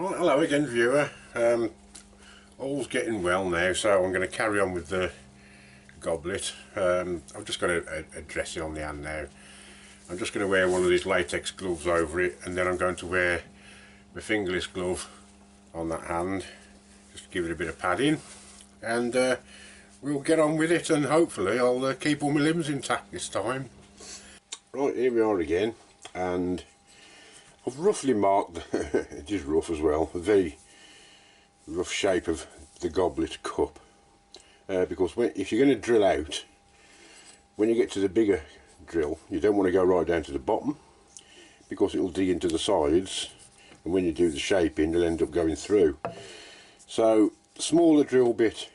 Right, hello again viewer. All's getting well now, so I'm going to carry on with the goblet. I've just got a dressing on the hand now. I'm just going to wear one of these latex gloves over it, and then I'm going to wear my fingerless glove on that hand, just to give it a bit of padding, and we'll get on with it, and hopefully I'll keep all my limbs intact this time. Right, here we are again, and I've roughly marked, it is rough as well, a very rough shape of the goblet cup, because if you're going to drill out, when you get to the bigger drill, you don't want to go right down to the bottom, because it will dig into the sides, and when you do the shaping you'll end up going through. So smaller drill bit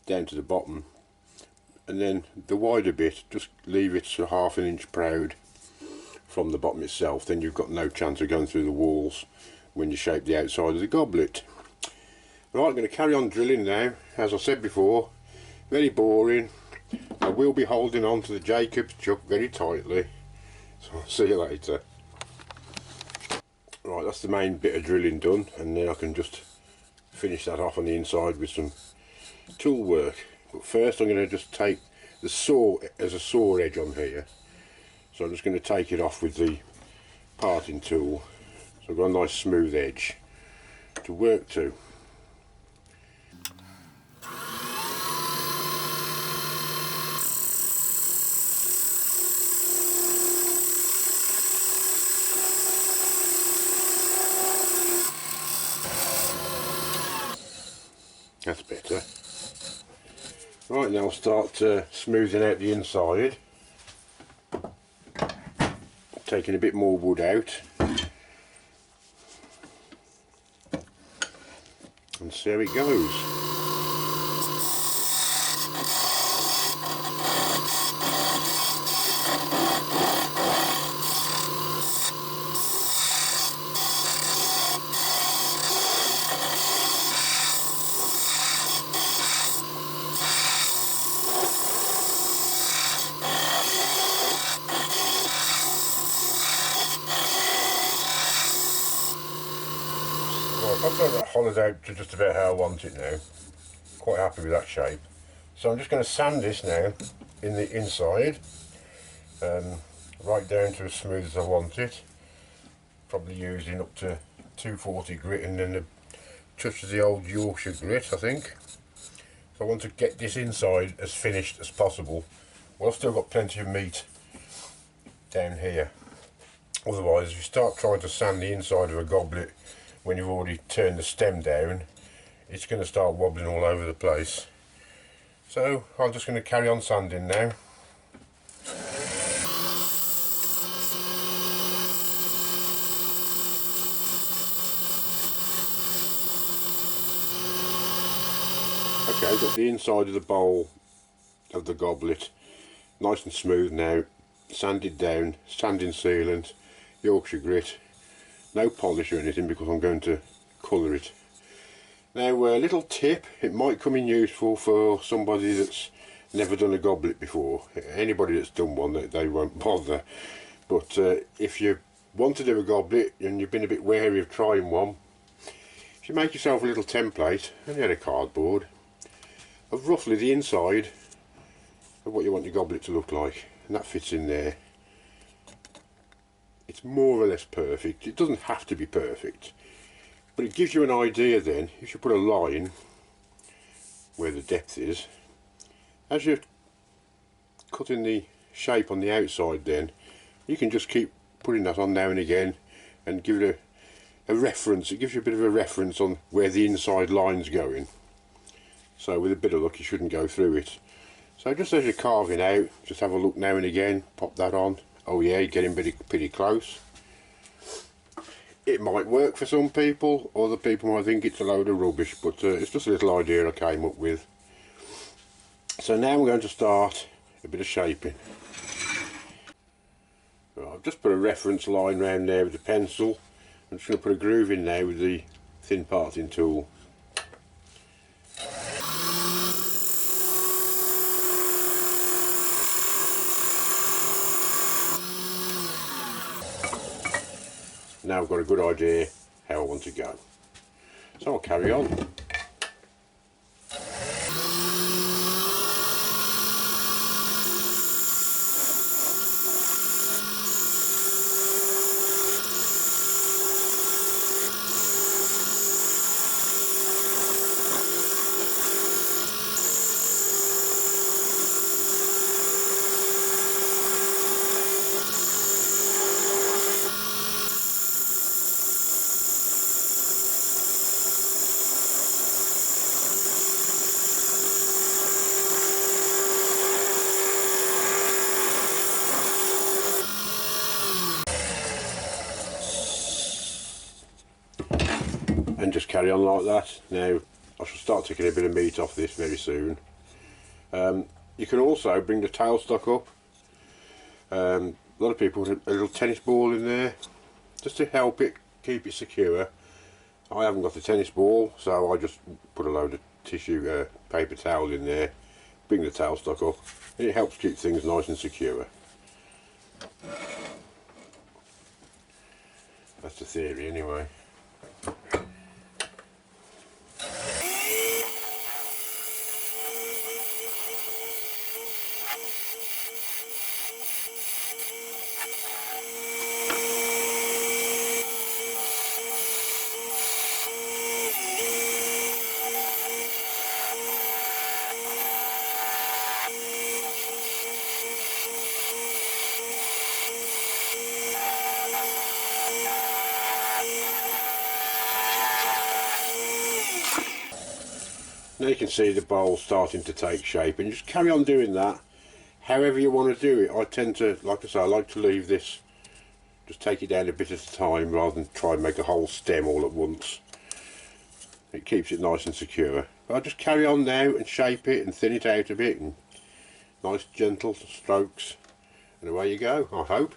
down to the bottom, and then the wider bit just leave it to half an inch proud from the bottom itself. Then you've got no chance of going through the walls when you shape the outside of the goblet. Right, I'm going to carry on drilling now. As I said before, very boring. I will be holding on to the Jacob's chuck very tightly, so I'll see you later. Right, that's the main bit of drilling done, and then I can just finish that off on the inside with some tool work. But first I'm going to just take the saw as a saw edge on here. So I'm just going to take it off with the parting tool, so I've got a nice smooth edge to work to. That's better. Right, now I'll start smoothing out the inside, taking a bit more wood out, and see how it goes. I've got that hollowed out to just about how I want it now. Quite happy with that shape. So I'm just going to sand this now in the inside, right down to as smooth as I want it. Probably using up to 240 grit and then a touch of the old Yorkshire grit, I think. So I want to get this inside as finished as possible. Well, I've still got plenty of meat down here. Otherwise, if you start trying to sand the inside of a goblet when you've already turned the stem down, it's going to start wobbling all over the place. So I'm just going to carry on sanding now. Okay, I've got the inside of the bowl of the goblet nice and smooth now, sanded down, sanding sealant, Yorkshire grit. No polish or anything because I'm going to colour it. Now a little tip, it might come in useful for somebody that's never done a goblet before. Anybody that's done one, they won't bother. But if you want to do a goblet and you've been a bit wary of trying one, if you make yourself a little template, and you had a cardboard, of roughly the inside of what you want your goblet to look like, and that fits in there. It's more or less perfect. It doesn't have to be perfect, but it gives you an idea then. If you put a line where the depth is, as you're cutting the shape on the outside, then you can just keep putting that on now and again and give it a reference. It gives you a bit of a reference on where the inside line's going, so with a bit of luck you shouldn't go through it. So just as you're carving out, just have a look now and again, pop that on. Oh yeah, you're getting pretty close. It might work for some people, other people might think it's a load of rubbish, but it's just a little idea I came up with. So now I'm going to start a bit of shaping. Right, I've just put a reference line round there with the pencil. I'm just going to put a groove in there with the thin parting tool. Now I've got a good idea how I want to go. So I'll carry on. And just carry on like that. Now I shall start taking a bit of meat off this very soon. You can also bring the tailstock up. A lot of people put a little tennis ball in there just to help it keep it secure. I haven't got the tennis ball, so I just put a load of tissue paper towel in there, bring the tailstock up, and it helps keep things nice and secure. That's the theory anyway. Now you can see the bowl starting to take shape, and just carry on doing that however you want to do it. I tend to, like I say, I like to leave this, just take it down a bit at a time rather than try and make a whole stem all at once. It keeps it nice and secure. But I just carry on now and shape it and thin it out a bit, and nice gentle strokes, and away you go, I hope.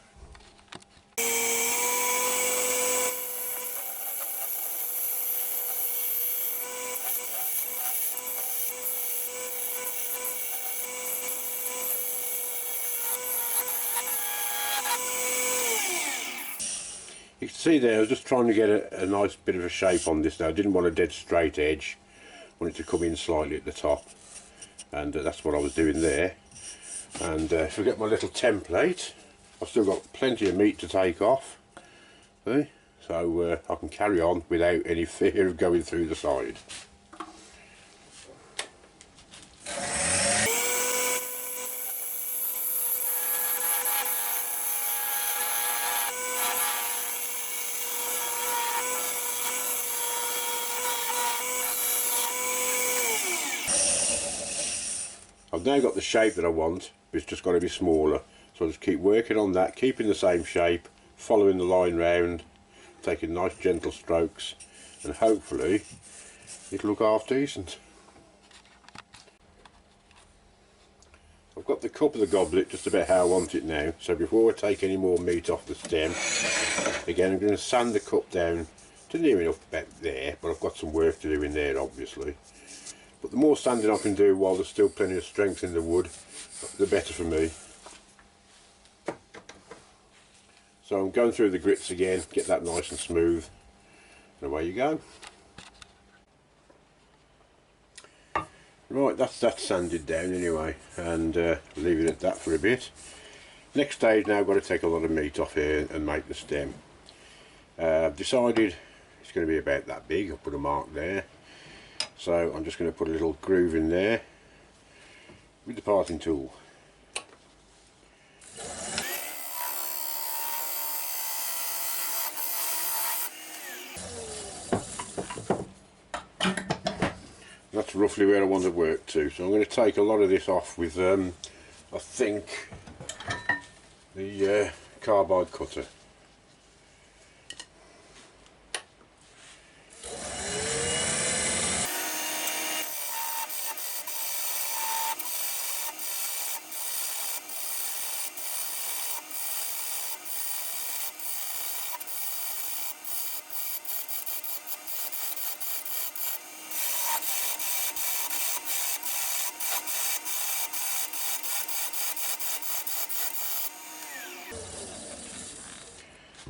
You can see there I was just trying to get a nice bit of a shape on this now. I didn't want a dead straight edge, I wanted to come in slightly at the top, and that's what I was doing there. And if I get my little template, I've still got plenty of meat to take off, see? So I can carry on without any fear of going through the side. I've now got the shape that I want, it's just got to be smaller, so I'll just keep working on that, keeping the same shape, following the line round, taking nice gentle strokes, and hopefully it'll look half decent. I've got the cup of the goblet just about how I want it now, so before I take any more meat off the stem, again I'm going to sand the cup down to near enough about there, but I've got some work to do in there obviously. But the more sanding I can do while there's still plenty of strength in the wood, the better for me. So I'm going through the grits again, get that nice and smooth, and away you go. Right, that's that sanded down anyway, and leave it at that for a bit. Next stage now, I've got to take a lot of meat off here and make the stem. I've decided it's going to be about that big. I'll put a mark there. So I'm just going to put a little groove in there with the parting tool. That's roughly where I want to work to. So I'm going to take a lot of this off with, I think, the carbide cutter.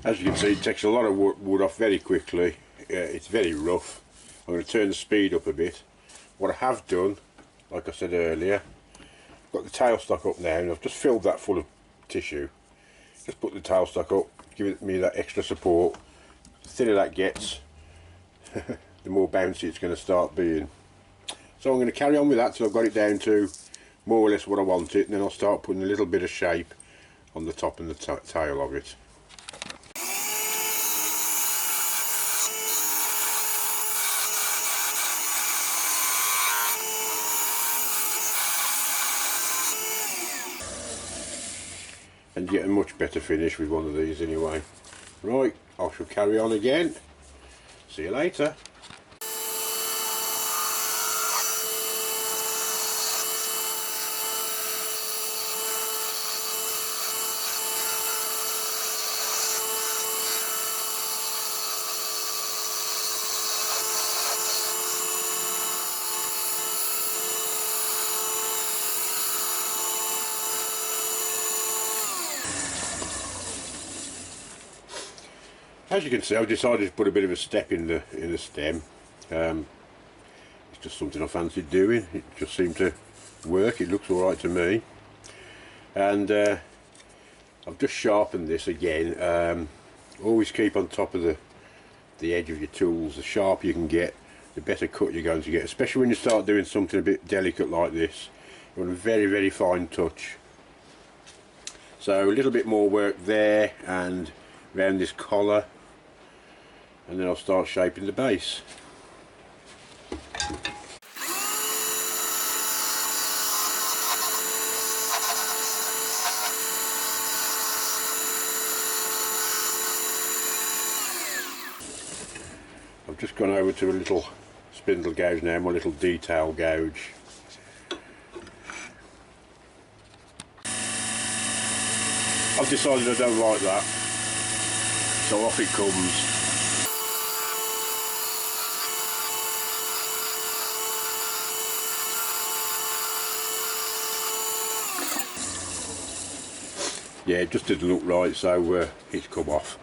As you can see, it takes a lot of wood off very quickly. It's very rough, I'm going to turn the speed up a bit. What I have done, like I said earlier, got the tailstock up now, and I've just filled that full of tissue. Just put the tailstock up, give it me that extra support. The thinner that gets, the more bouncy it's going to start being. So I'm going to carry on with that till I've got it down to more or less what I want it, and then I'll start putting a little bit of shape on the top and the tail of it. And get a much better finish with one of these anyway. Right, I shall carry on again. See you later. As you can see, I've decided to put a bit of a step in the stem. It's just something I fancied doing. It just seemed to work. It looks alright to me. And I've just sharpened this again. Always keep on top of the edge of your tools. The sharper you can get, the better cut you're going to get. Especially when you start doing something a bit delicate like this. You want a very, very fine touch. So a little bit more work there and around this collar. And then I'll start shaping the base. I've just gone over to a little spindle gouge now, my little detail gouge. I've decided I don't like that, so off it comes. Yeah, it just didn't look right, so it's come off.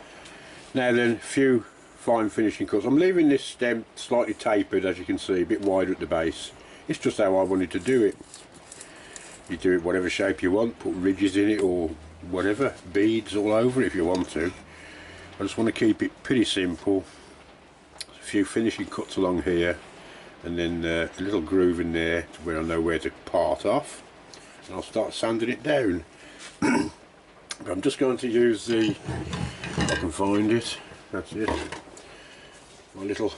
Now then, a few fine finishing cuts. I'm leaving this stem slightly tapered, as you can see, a bit wider at the base. It's just how I wanted to do it. You do it whatever shape you want, put ridges in it or whatever, beads all over it if you want to. I just want to keep it pretty simple. A few finishing cuts along here, and then a little groove in there to where I know where to part off, and I'll start sanding it down. I'm just going to use the, if I can find it, that's it, my little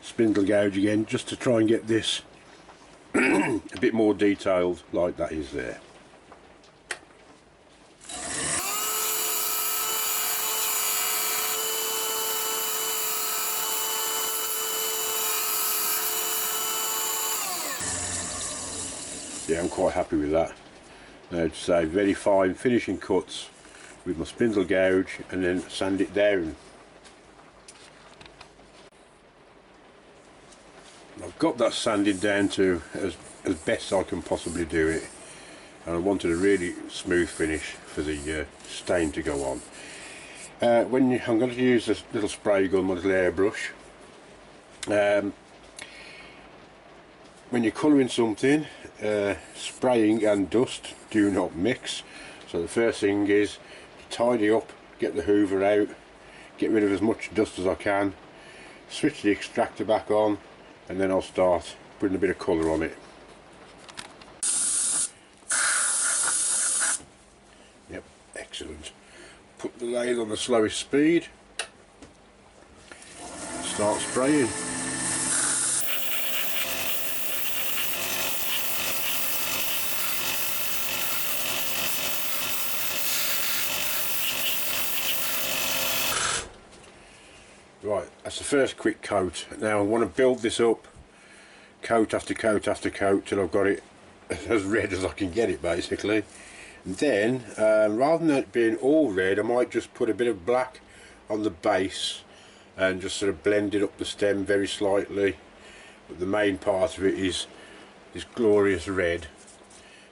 spindle gouge again, just to try and get this a bit more detailed like that is there. Yeah, I'm quite happy with that. Now to say, very fine finishing cuts with my spindle gouge and then sand it down. I've got that sanded down to as best I can possibly do it, and I wanted a really smooth finish for the stain to go on. I'm going to use this little spray gun, my little airbrush. When you're colouring something, spraying and dust do not mix. So the first thing is to tidy up, get the hoover out, get rid of as much dust as I can, switch the extractor back on, and then I'll start putting a bit of colour on it. Yep, excellent. Put the lathe on the slowest speed, start spraying. Right, that's the first quick coat. Now I want to build this up, coat after coat after coat, till I've got it as red as I can get it basically. And then, rather than it being all red, I might just put a bit of black on the base and just sort of blend it up the stem very slightly. But the main part of it is this glorious red.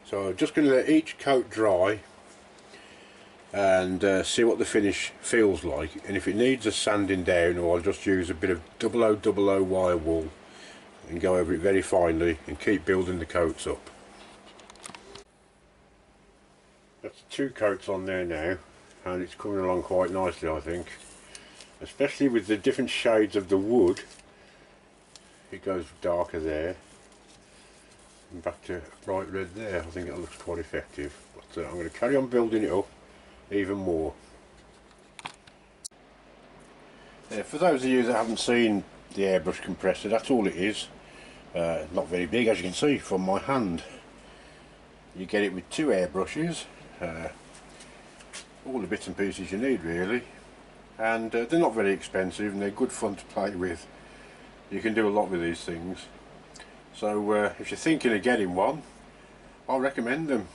So I'm just going to let each coat dry and see what the finish feels like, and if it needs a sanding down, or I'll just use a bit of 0000 wire wool and go over it very finely and keep building the coats up. That's 2 coats on there now, and it's coming along quite nicely, I think, especially with the different shades of the wood. It goes darker there and back to bright red there. I think it looks quite effective, but I'm going to carry on building it up even more. For those of you that haven't seen the airbrush compressor, that's all it is. Not very big, as you can see from my hand. You get it with 2 airbrushes, all the bits and pieces you need really, and they're not very expensive and they're good fun to play with. You can do a lot with these things, so if you're thinking of getting one, I recommend them.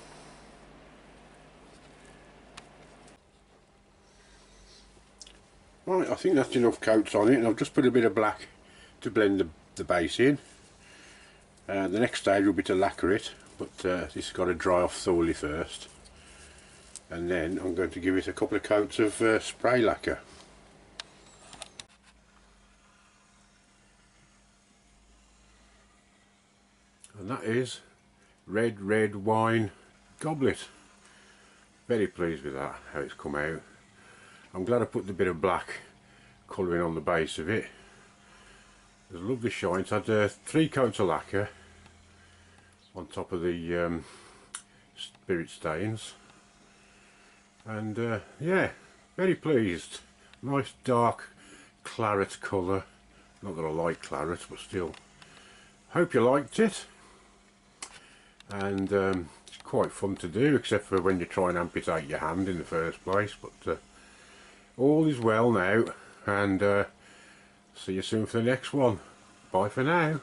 Right, I think that's enough coats on it, and I've just put a bit of black to blend the base in. The next stage will be to lacquer it, but this has got to dry off thoroughly first, and then I'm going to give it a couple of coats of spray lacquer. And that is Red Wine Goblet. Very pleased with that, how it's come out. I'm glad I put the bit of black colouring on the base of it. There's a lovely shine. It's had 3 coats of lacquer on top of the spirit stains, and yeah, very pleased. Nice dark claret colour. Not that I like claret, but still. Hope you liked it, and it's quite fun to do, except for when you try and amputate your hand in the first place, but all is well now, and see you soon for the next one. Bye for now.